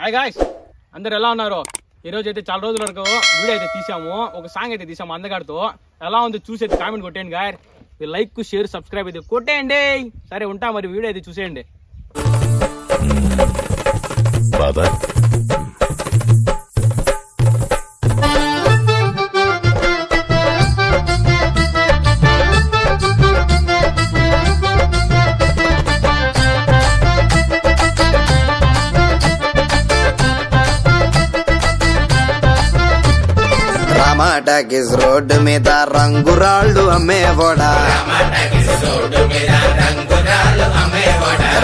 Hi guys, అందరు ఎలా ఉన్నారు? ఈరోజు అయితే చాలా రోజుల వరకు వీడియో అయితే తీసాము, ఒక సాంగ్ అయితే తీసాము అందగాడితో. ఎలా ఉంది చూసి అయితే కామెంట్ కొట్టేయండి గాయ్. లైక్ షేర్ సబ్స్క్రైబ్ అయితే కొట్టేయండి. సరే ఉంటా మరి, వీడియో అయితే చూసేయండి. బాబా టాకీస్ రోడ్డు మీద రంగురాళ్ళు అమ్మేవాడా,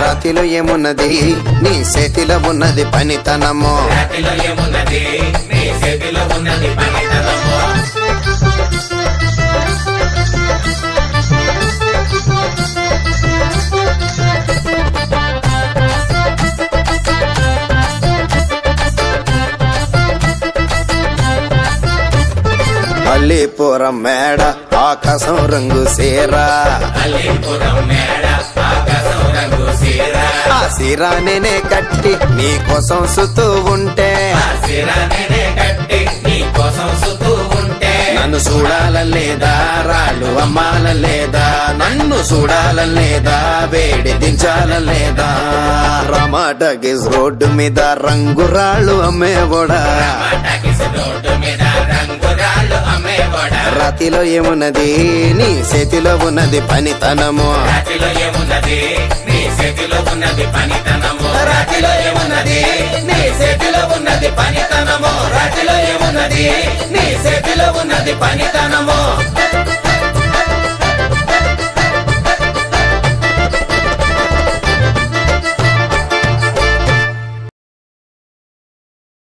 రాతిలో ఏమున్నది నీ చేతిలో ఉన్నది పనితనము. అల్లీపురం మేడ ఆకాశం రంగు సీరా, ఆ సీరా నేనే కట్టి నీ కోసం సుతూ ఉంటే, నన్ను చూడాలలేదా రాళ్ళు అమ్మాలలేదా, నన్ను చూడాలలేదా వేడి దించాలలేదా. రామాటగిస్ రోడ్డు మీద రంగురాళ్ళు అమ్మేవాడా, రాతిలో ఏమున్నది నీ చేతిలో ఉన్నది పనితనము. రాతిలో ఏమున్నది నీ చేతిలో ఉన్నది పనితనము. రాతిలో ఏమున్నది నీ చేతిలో ఉన్నది పనితనము. రాతిలో ఏమున్నది నీ చేతిలో ఉన్నది పనితనము.